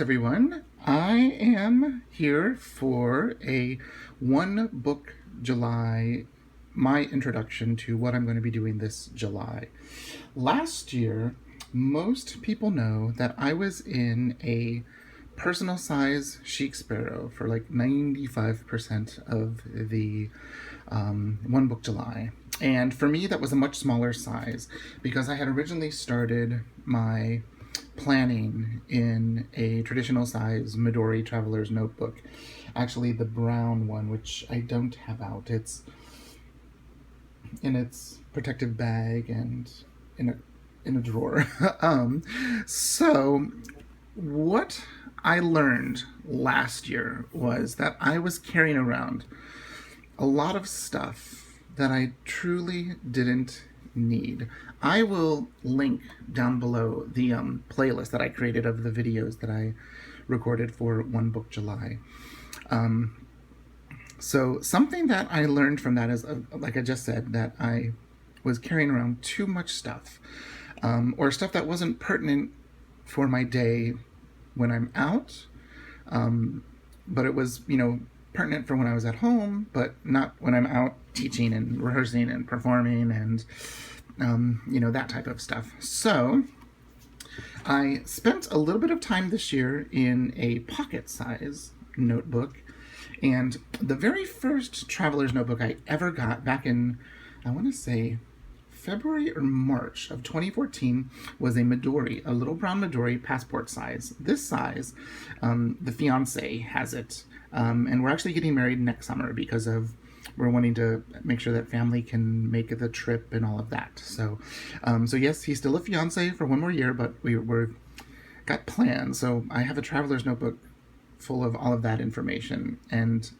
everyone. I am here for a one book July, my introduction to what I'm going to be doing this July. Last year, most people know that I was in a personal size chic sparrow for like 95% of the one book July. And for me, that was a much smaller size because I had originally started my planning in a traditional size Midori Traveler's Notebook. Actually, the brown one, which I don't have out. It's in its protective bag and in a drawer. So what I learned last year was that I was carrying around a lot of stuff that I truly didn't need. I will link down below the playlist that I created of the videos that I recorded for One Book July. So something that I learned from that is, like I just said, that I was carrying around too much stuff, or stuff that wasn't pertinent for my day when I'm out, but it was, pertinent for when I was at home, but not when I'm out teaching and rehearsing and performing and that type of stuff. So I spent a little bit of time this year in a pocket size notebook, and the very first traveler's notebook I ever got back in, I want to say, February or March of 2014 was a Midori, a little brown Midori passport size. This size, the fiance has it, and we're actually getting married next summer because we're wanting to make sure that family can make the trip and all of that. So yes, he's still a fiance for one more year, but we're got plans. So I have a traveler's notebook full of all of that information, and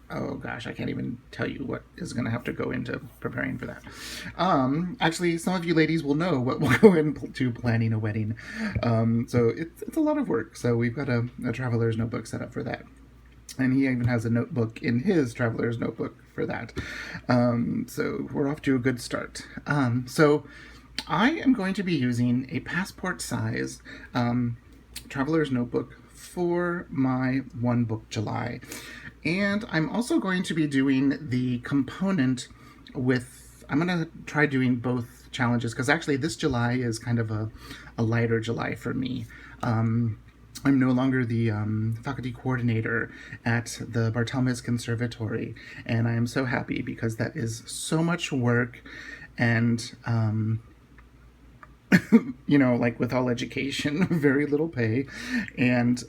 oh gosh, I can't even tell you what is going to have to go into preparing for that. Actually, some of you ladies will know what will go into planning a wedding. So it's a lot of work. So we've got a traveler's notebook set up for that. And he even has a notebook in his traveler's notebook for that. So we're off to a good start. So I am going to be using a passport size traveler's notebook for my One Book July. And I'm also going to be doing the component with, I'm going to try doing both challenges because actually this July is kind of a lighter July for me. I'm no longer the faculty coordinator at the Barthelmess Conservatory, and I am so happy because that is so much work, and like with all education, very little pay, and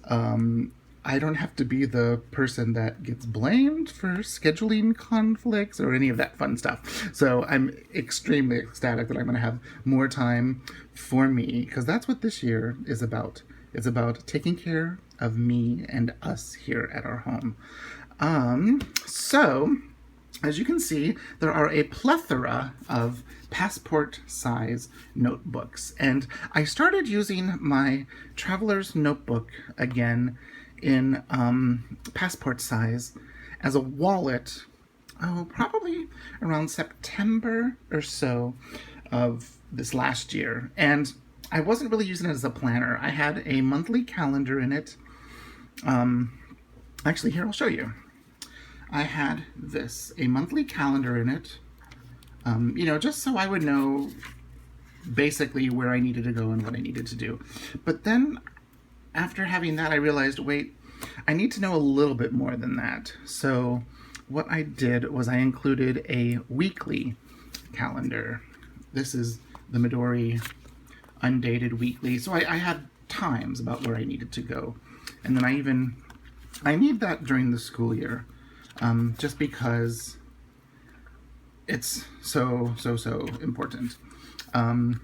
I don't have to be the person that gets blamed for scheduling conflicts or any of that fun stuff. So I'm extremely ecstatic that I'm going to have more time for me, because that's what this year is about. It's about taking care of me and us here at our home. So, as you can see, there are a plethora of passport-size notebooks. And I started using my traveler's notebook again in passport size as a wallet, probably around September or so of this last year. And I wasn't really using it as a planner. I had a monthly calendar in it. Actually, here, I'll show you. I had a monthly calendar in it, just so I would know basically where I needed to go and what I needed to do. But then after having that, I realized, wait, I need to know a little bit more than that. So what I did was I included a weekly calendar. This is the Midori Undated weekly. So I had times about where I needed to go. And then I need that during the school year, just because it's so important. Oh,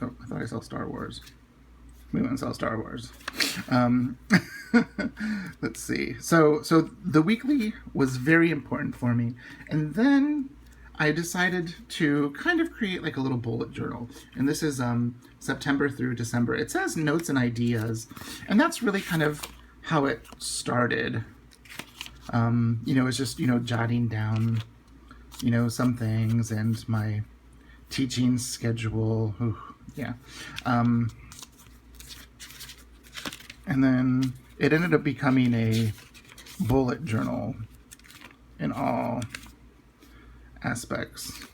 I thought I saw Star Wars. We went and saw Star Wars. Let's see. So the weekly was very important for me. And then I decided to kind of create like a little bullet journal. And this is September through December. It says notes and ideas. And that's really kind of how it started. It's just, jotting down, some things and my teaching schedule. Ooh, yeah. And then it ended up becoming a bullet journal in all aspects.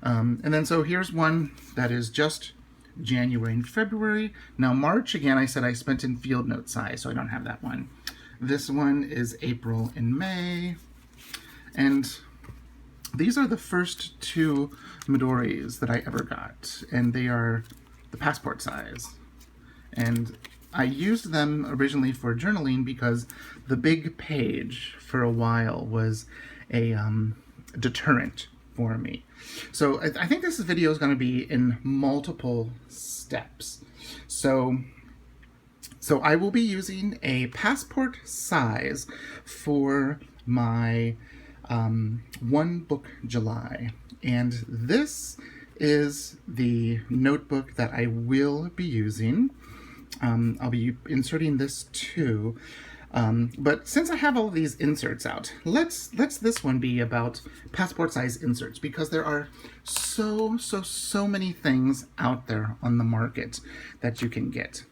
And then so here's one that is just January and February. Now March, again, I said I spent in field note size, so I don't have that one. This one is April and May. And these are the first two Midoris that I ever got, and they are the passport size. And I used them originally for journaling because the big page for a while was a deterrent for me. So I think this video is going to be in multiple steps. So I will be using a passport size for my BookJuly, and this is the notebook that I will be using. I'll be inserting this too, but since I have all of these inserts out, let's this one be about passport size inserts, because there are so many things out there on the market that you can get.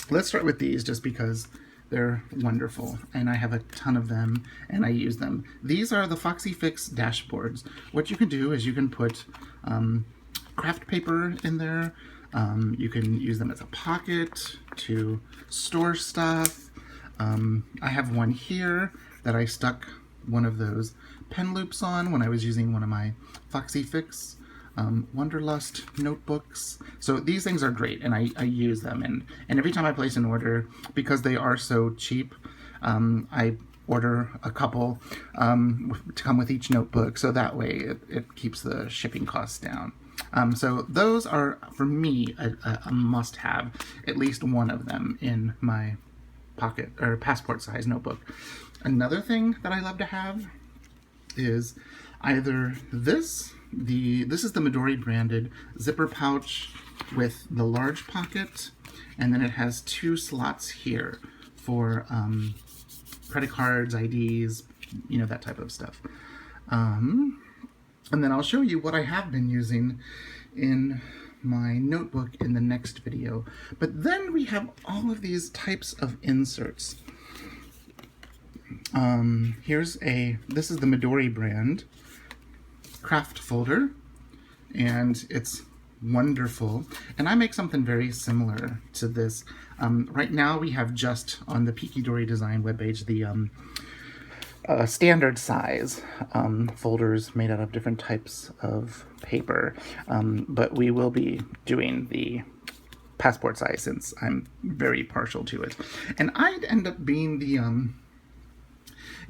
Let's start with these just because they're wonderful, and I have a ton of them, and I use them. These are the Foxy Fix dashboards. What you can do is you can put Kraft paper in there. You can use them as a pocket to store stuff. I have one here that I stuck one of those pen loops on when I was using one of my Foxy Fix Wanderlust notebooks. So these things are great, and I use them, and every time I place an order, because they are so cheap, I order a couple to come with each notebook, so that way it keeps the shipping costs down. So those are, for me, a must-have, at least one of them in my pocket or passport size notebook. Another thing that I love to have is either this is the Midori branded zipper pouch with the large pocket, and then it has two slots here for credit cards, IDs, you know, that type of stuff. And then I'll show you what I have been using in my notebook in the next video. But then we have all of these types of inserts. This is the Midori brand Kraft folder, and it's wonderful. And I make something very similar to this. Right now we have just on the Peke Dori design webpage the standard size folders made out of different types of paper, but we will be doing the passport size since I'm very partial to it. And I'd end up being the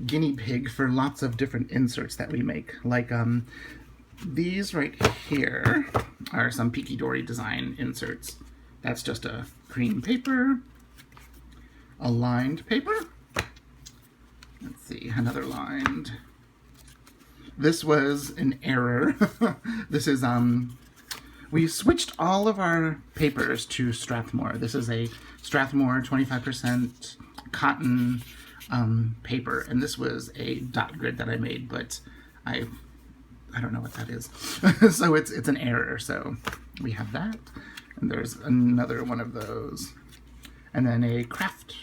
guinea pig for lots of different inserts that we make. Like these right here are some Peke Dori design inserts. That's just a cream paper, a lined paper. Let's see, another lined. This was an error. This is, we switched all of our papers to Strathmore. This is a Strathmore 25% cotton paper, and this was a dot grid that I made, but I don't know what that is. So it's an error. So we have that, and there's another one of those, and then a Kraft.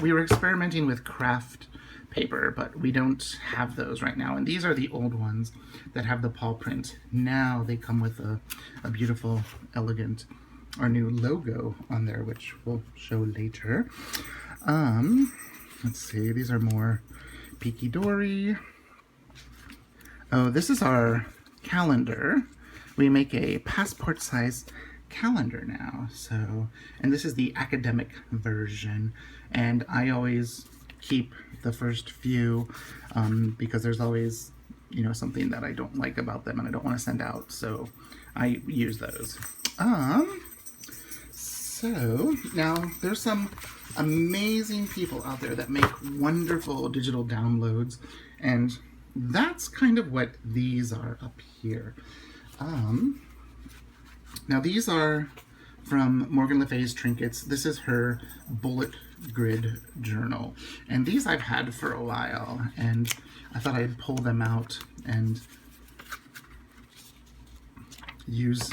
We were experimenting with Kraft paper, but we don't have those right now, and these are the old ones that have the paw print. Now they come with a beautiful, elegant, our new logo on there, which we'll show later. Let's see, these are more Peke Dori. Oh, this is our calendar. We make a passport size calendar now. So, and this is the academic version, and I always keep the first few because there's always, you know, something that I don't like about them and I don't want to send out, so I use those. So now there's some amazing people out there that make wonderful digital downloads, and that's kind of what these are up here. Now these are from Morgan Le Fay's Trinkets. This is her bullet grid journal, and these I've had for a while, and I thought I'd pull them out and use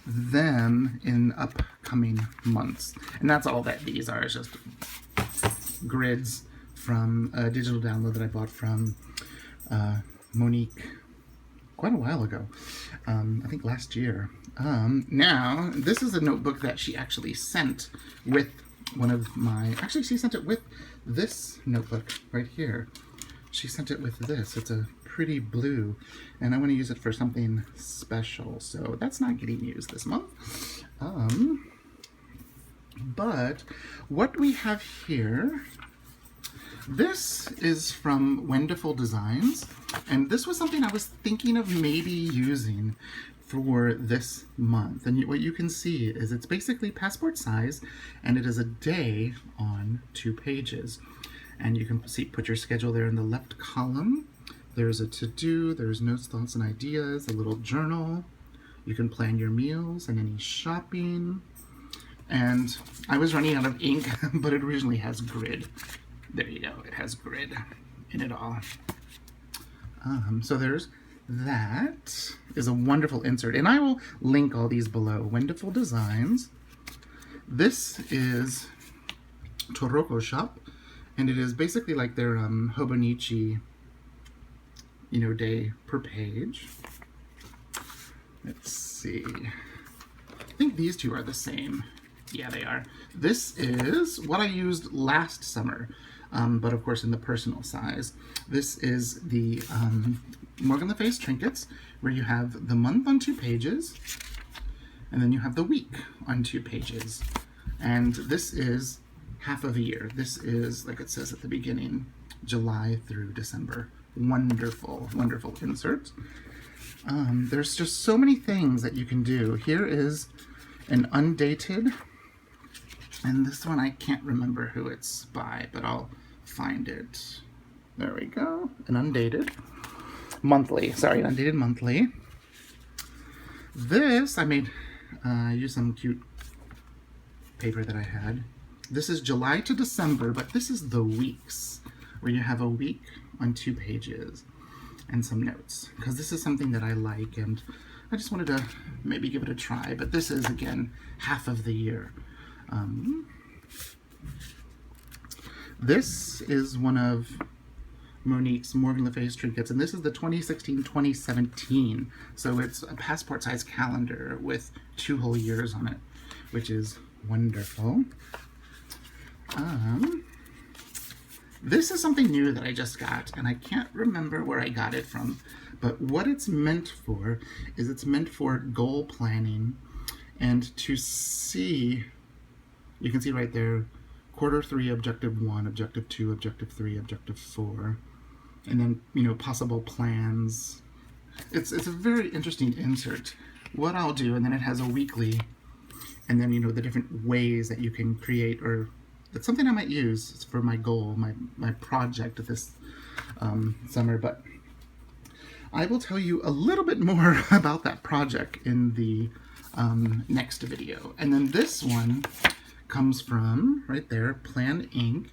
them in upcoming months. And that's all that these are, is just grids from a digital download that I bought from Monique quite a while ago. I think last year. Now, this is a notebook that she actually sent with one of my... Actually, she sent it with this notebook right here. She sent it with this. It's a pretty blue, and I want to use it for something special, so that's not getting used this month. But what we have here, this is from Wendaful Designs, and this was something I was thinking of maybe using for this month. And what you can see is it's basically passport size, and it is a day on 2 pages. And you can see, put your schedule there in the left column. There's a to-do, there's notes, thoughts, and ideas, a little journal. You can plan your meals and any shopping. And I was running out of ink, but it originally has grid. There you go, it has grid in it all. So there's that. Is a wonderful insert, and I will link all these below. Wendaful Designs. This is Taroko shop, and it is basically like their Hobonichi, you know, day per page. Let's see. I think these two are the same. Yeah, they are. This is what I used last summer, but of course in the personal size. This is the Morgan Le Fay's Trinkets, where you have the month on 2 pages, and then you have the week on 2 pages. And this is half of a year. This is, like it says at the beginning, July through December. Wonderful, wonderful insert. There's just so many things that you can do. Here is an Undated, and this one I can't remember who it's by, but I'll find it. There we go. An Undated monthly. Sorry, an Undated monthly. This I made. Use some cute paper that I had. This is July to December, but this is the weeks, where you have a week on 2 pages and some notes, because this is something that I like, and I just wanted to maybe give it a try. But this is, again, half of the year. This is one of Monique's Morgan Le Fay's Trinkets, and this is the 2016-2017. So it's a passport size calendar with 2 whole years on it, which is wonderful. This is something new that I just got, and I can't remember where I got it from, but what it's meant for is it's meant for goal planning, and to see, you can see right there, quarter 3, objective 1, objective 2, objective 3, objective 4, and then, you know, possible plans. It's a very interesting insert. What I'll do, and then it has a weekly, and then, you know, the different ways that you can create, or it's something I might use for my goal, my project this summer. But I will tell you a little bit more about that project in the next video. And then this one comes from, right there, Plan Inc.,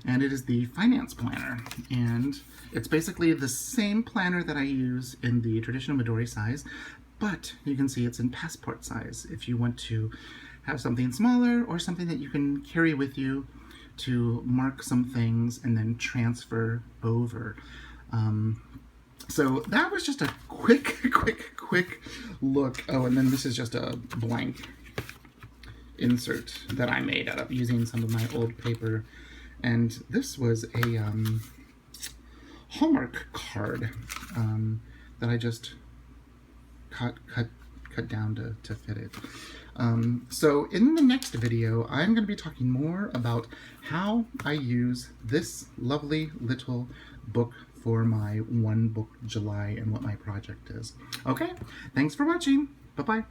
and it is the finance planner. And it's basically the same planner that I use in the traditional Midori size, but you can see it's in passport size if you want to have something smaller or something that you can carry with you to mark some things and then transfer over. So that was just a quick look. Oh, and then this is just a blank insert that I made out of using some of my old paper. And this was a Hallmark card that I just cut down to fit it. So in the next video, I'm going to be talking more about how I use this lovely little book for my One Book July and what my project is. Okay, thanks for watching. Bye-bye.